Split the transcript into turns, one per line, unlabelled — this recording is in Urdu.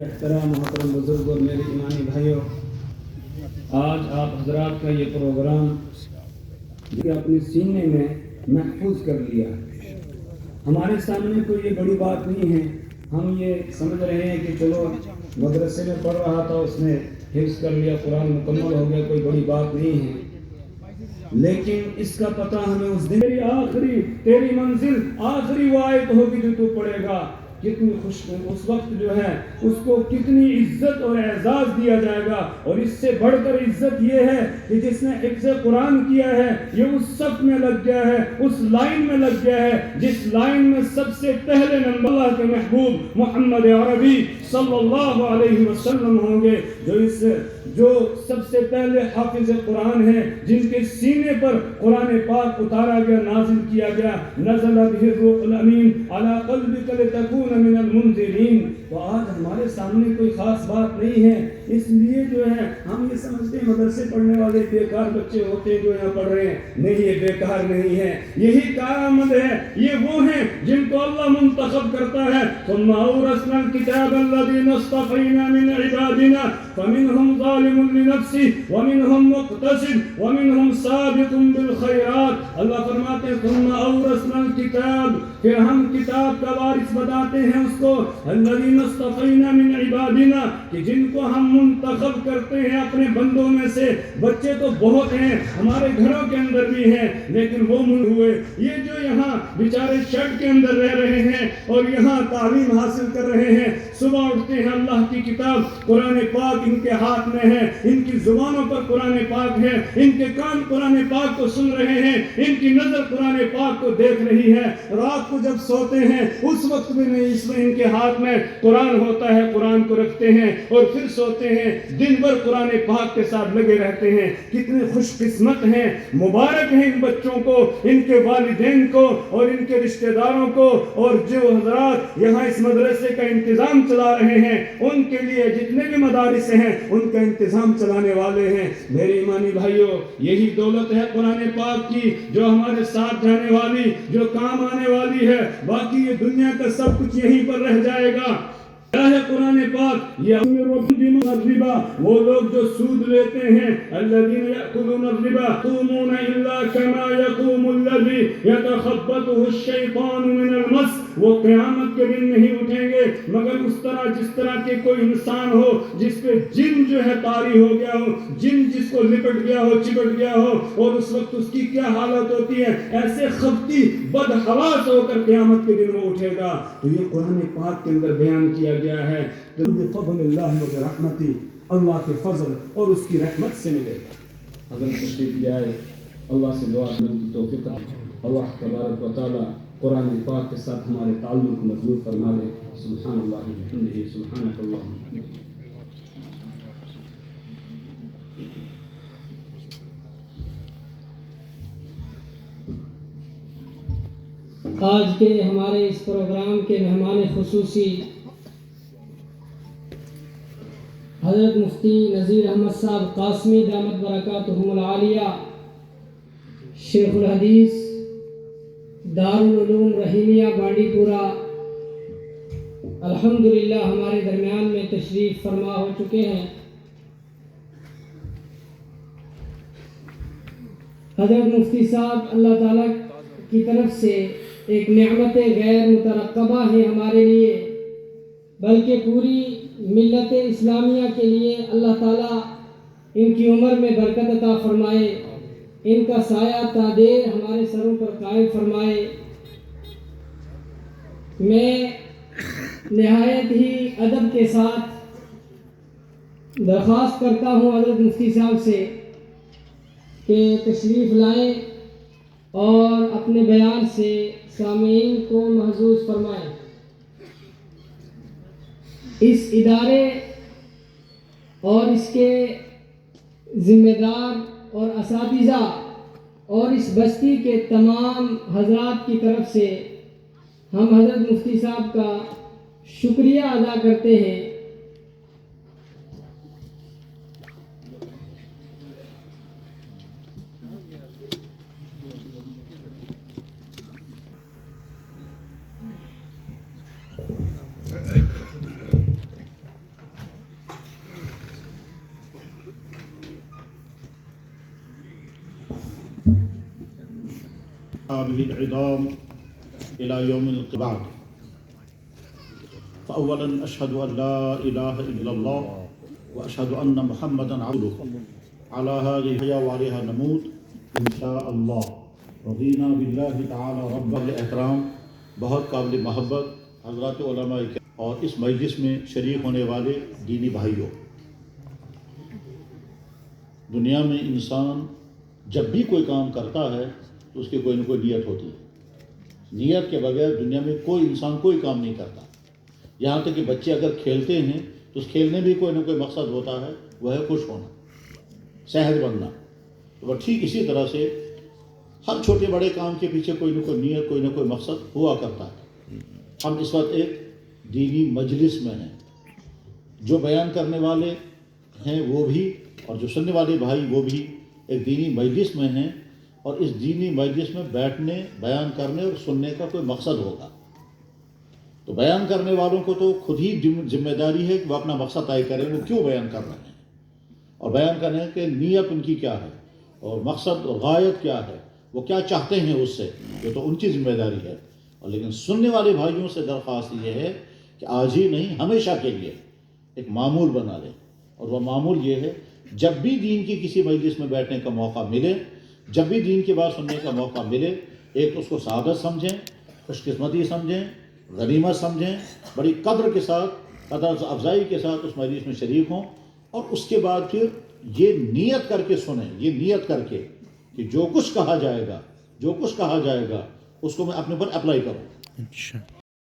احترام محترم بزرگ اور میرے ایمانی بھائیوں، آج آپ حضرات کا یہ پروگرام کہ اپنے سینے میں محفوظ کر لیا۔ ہمارے سامنے کوئی یہ بڑی بات نہیں ہے، ہم یہ سمجھ رہے ہیں کہ چلو مدرسے میں پڑھ رہا تھا، اس نے حفظ کر لیا، قرآن مکمل ہو گیا، کوئی بڑی بات نہیں ہے۔ لیکن اس کا پتہ ہمیں اس دن تیری منزل آخری وہ آیت ہوگی جو تو پڑھے گا، کتنی خوش اس وقت جو ہے اس کو کتنی عزت اور اعزاز دیا جائے گا۔ اور اس سے بڑھ کر عزت یہ ہے کہ جس نے حفظ قرآن کیا ہے یہ اس صف میں لگ گیا ہے، اس لائن میں لگ گیا ہے جس لائن میں سب سے پہلے نمبر اللہ کے محبوب محمد عربی صلی اللہ علیہ وسلم ہوں گے، جو سب سے پہلے حافظ قرآن ہیں، جن کے سینے پر قرآن پاک اتارا گیا، نازل کیا گیا، نزل به الروح الامین علی قلبک لتکون من المنذرین۔ تو آج ہمارے سامنے کوئی خاص بات نہیں ہے، اس لیے جو ہے ہم یہ سمجھتے ہیں مدرسے پڑھنے والے بیکار بچے ہوتے ہیں جو یہاں پڑھ رہے ہیں۔ نہیں، یہ بیکار نہیں ہے، یہی کارآمد ہے، یہ وہ ہیں جن کو اللہ منتخب کرتا ہے۔ ثم اورثنا الکتاب الذین اصطفینا من عبادنا فمنهم ظالم لنفسه ومنهم مقتصد ومنهم سابق بالخیرات۔ اللہ فرماتے ہیں ثم اورثنا الکتاب، پھر ہم کتاب کا وارث بناتے ہیں اس کو، الذین اصطفینا من عبادنا، کہ جن کو ہم منتخب کرتے ہیں اپنے بندوں میں سے۔ بچے تو بہت ہیں، ہمارے گھروں کے اندر بھی ہیں، لیکن وہ من ہوئے یہ جو یہاں بیچارے شرٹ کے اندر رہ رہے ہیں اور یہاں تعلیم حاصل کر رہے ہیں، صبح اٹھتے ہیں اللہ کی کتاب قرآن پاک ان کے ہاتھ میں ہے، ان کی زبانوں پر قرآن پاک ہے، ان کے کان قرآن پاک کو سن رہے ہیں، ان کی نظر قرآن پاک کو دیکھ رہی ہے۔ رات کو جب سوتے ہیں اس وقت بھی نہیں، اس میں ان کے ہاتھ میں قرآن ہوتا ہے، قرآن کو رکھتے ہیں اور پھر سوتے ہیں، دن بھر قرآن پاک کے ساتھ لگے رہتے ہیں۔ کتنے خوش قسمت ہیں، مبارک ہیں ان بچوں کو، ان کے والدین کو اور ان کے رشتہ داروں کو، اور جو حضرات یہاں اس مدرسے کا انتظام چلا رہے ہیں ان کے لیے، جتنے بھی مدارس ہیں ان کا انتظام چلانے والے ہیں۔ میرے ایمانی بھائیوں، یہی دولت ہے قرآن پاک کی جو ہمارے ساتھ جانے والی، جو کام آنے والی ہے۔ باقی یہ دنیا کا سب کچھ یہیں پر رہ جائے گا۔ کیا ہے قرآن پاک؟ الربا، وہ لوگ جو سود لیتے ہیں، الذین یأکلون الربا یقومون الا کما یقوم الذی یتخبطہ الشیطان من المس، وہ قیامت کے دن نہیں اٹھیں گے مگر اس طرح جس طرح کے کوئی انسان ہو جس پہ جن جو ہے طاری ہو گیا ہو، جن جس کو لپٹ گیا ہو، چپٹ گیا ہو، اور اس وقت اس کی کیا حالت ہوتی ہے، ایسے خبتی بدحواس ہو کر قیامت کے دن وہ اٹھے گا۔ تو یہ قرآن پاک کے اندر بیان کیا گیا ہے کہ بفضل اللہ و برحمتہ، اللہ کے فضل اور اس کی رحمت سے ملے گا۔ اگر تشریف لے آئے، اللہ سے دعا کرنے کی توفیق۔ اللہ تبارک و تعالی قرآن پاک کے ساتھ ہمارے تعلق کو مضبوط فرما دے۔ سبحان اللہ وبحمدہ، سبحانک اللہم وبحمدک۔
آج کے ہمارے اس پروگرام کے مہمان خصوصی حضرت مفتی نذیر احمد صاحب قاسمی دامت برکاتہم العالیہ، شیخ الحدیث دارالعلوم رحیمیہ بانڈی پورہ، الحمدللہ ہمارے درمیان میں تشریف فرما ہو چکے ہیں۔ حضرت مفتی صاحب اللہ تعالیٰ کی طرف سے ایک نعمت غیر مترقبہ ہے ہمارے لیے، بلکہ پوری ملت اسلامیہ کے لیے اللہ تعالیٰ ان کی عمر میں برکت عطا فرمائے، ان کا سایہ تا دیر ہمارے سروں پر قائم فرمائے۔ میں نہایت ہی ادب کے ساتھ درخواست کرتا ہوں حضرت مفتی صاحب سے کہ تشریف لائیں اور اپنے بیان سے سامعین کو محظوظ فرمائیں۔ اس ادارے اور اس کے ذمہ دار اور اساتذہ اور اس بستی کے تمام حضرات کی طرف سے ہم حضرت مفتی صاحب کا شکریہ ادا کرتے ہیں۔
وأصحابه العظام إلى يوم القيامة. فأولا أشهد أن لا إله إلا الله وأشهد أن محمدا عبده على هذه وعليها نموت إن شاء الله. رضينا بالله تعالى رب الاحترام. بہت قابل محبت حضرات علماء اور اس مجلس میں شریک ہونے والے دینی بھائیوں، دنیا میں انسان جب بھی کوئی کام کرتا ہے تو اس کی کوئی نہ کوئی نیت ہوتی ہے. نیت کے بغیر دنیا میں کوئی انسان کوئی کام نہیں کرتا. یہاں تک کہ بچے اگر کھیلتے ہیں تو اس کھیلنے بھی کوئی نہ کوئی مقصد ہوتا ہے، وہ ہے خوش ہونا، صحت بننا. تو ٹھیک اسی طرح سے ہر چھوٹے بڑے کام کے پیچھے کوئی نہ کوئی نیت، کوئی نہ کوئی مقصد ہوا کرتا ہے. ہم اس وقت ایک دینی مجلس میں ہیں. جو بیان کرنے والے ہیں وہ بھی اور جو سننے والے بھائی وہ بھی ایک دینی مجلس میں ہیں، اور اس دینی مجلس میں بیٹھنے، بیان کرنے اور سننے کا کوئی مقصد ہوگا. تو بیان کرنے والوں کو تو خود ہی ذمہ داری ہے کہ وہ اپنا مقصد طے کریں، وہ کیوں بیان کر رہے ہیں اور بیان کرنے کی نیت ان کی کیا ہے اور مقصد اور غایت کیا ہے، وہ کیا چاہتے ہیں اس سے. یہ تو ان کی ذمہ داری ہے. اور لیکن سننے والے بھائیوں سے درخواست یہ ہے کہ آج ہی نہیں ہمیشہ کے لیے ایک معمول بنا لیں. اور وہ معمول یہ ہے، جب بھی دین کی کسی مجلس میں بیٹھنے کا موقع ملے، جب بھی دین کی بات سننے کا موقع ملے، ایک تو اس کو سعادت سمجھیں، خوش قسمتی سمجھیں، غنیمت سمجھیں، بڑی قدر کے ساتھ، قدر افزائی کے ساتھ اس مجلس میں شریک ہوں. اور اس کے بعد پھر یہ نیت کر کے سنیں، یہ نیت کر کے کہ جو کچھ کہا جائے گا، جو کچھ کہا جائے گا اس کو میں اپنے پر اپلائی کروں.